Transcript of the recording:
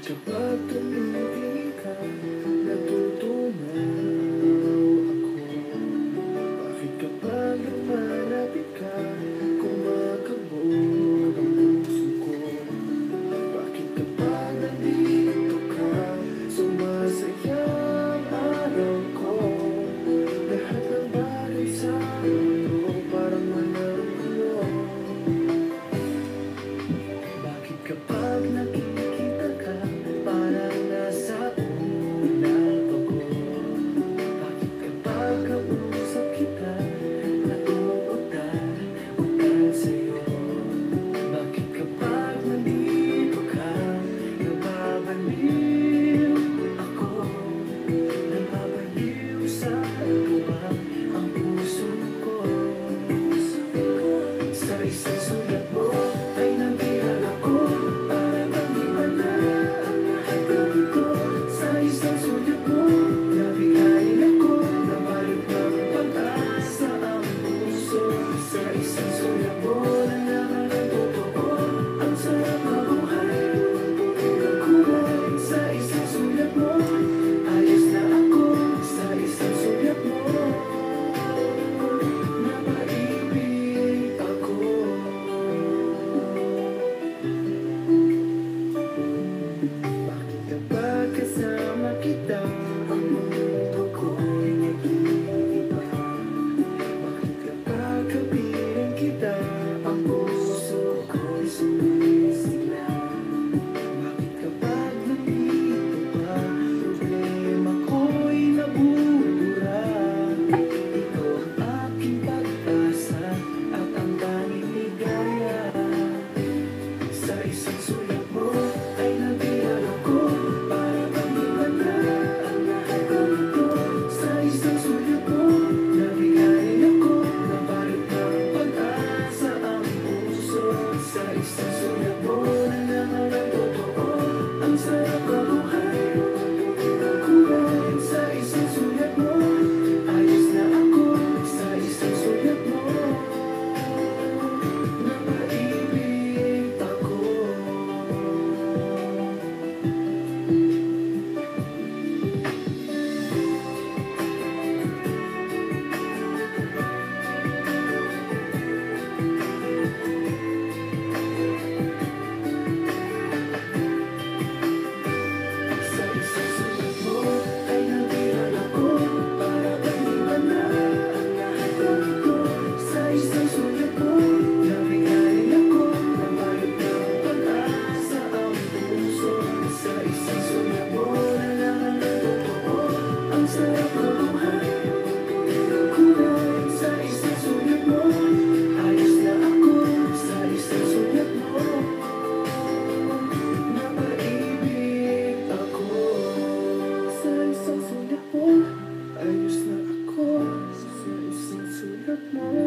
kapag tumitingin ka, natutunaw ako? Bakit kapag lumalapit ka, kumakabog ang puso ko? Bakit kapag nandito ka, sumasaya ang araw ko? Lahat ng bagay sa mundo parang walang gulo. Bakit kapag nakikita ka, parang nasa unang ako? Bakit kapag kausap kita, natuutal-utal sa'yo? Bakit kapag nandito ka, nababaliw ako? Nababaliw sa tuwa ang puso ko. Sa isang sulat mo ay nabihag ako, para bang iba na ang lahat ng ito. Sa isang sulat mo, nabigayin ako, nabalot ng pag-asa ang puso. Sa isang sulat mo, nalaman ang totoo, ang sarap na buhay, ang kulay. Sa isang sulat mo, ayos na ako. Sa isang sulat mo, napaibig ako. Bakit kapag kasama kita, ang mundo ko'y nag-iiba? Bakit kapag kapiling kita, ang puso ko'y sumisigaw? Bakit kapag nandito ka, problema ko'y nabubura? Ikaw ang aking pag-asa at ang tanging ligaya. Sa isang sulat mo ay nabihag ako, para bang iba na ang lahat ng ito. Sa isang sulat mo, nabigayin ako, nabalot ng pag-asa ang puso. Sa isang sulat mo, nalaman ang totoo, ang sarap na buhay, ang kulay. Sa isang sulat mo, ayos na ako. Sa isang sulat mo, napaibig ako. Sa isang sulat mo ay nabihag ako, para bang iba na ang lahat ng ito. Sa isang sulat mo, nabigayin ako, nabalot ng pag-asa ang puso. Sa isang sulat mo, nalaman ang totoo, ang sarap na buhay, ang kulay. Sa isang sulat mo, ayos na ako. Sa isang sulat mo, napaibig ako. Sa isang sulat mo, ayos na ako. Sa isang sulat mo,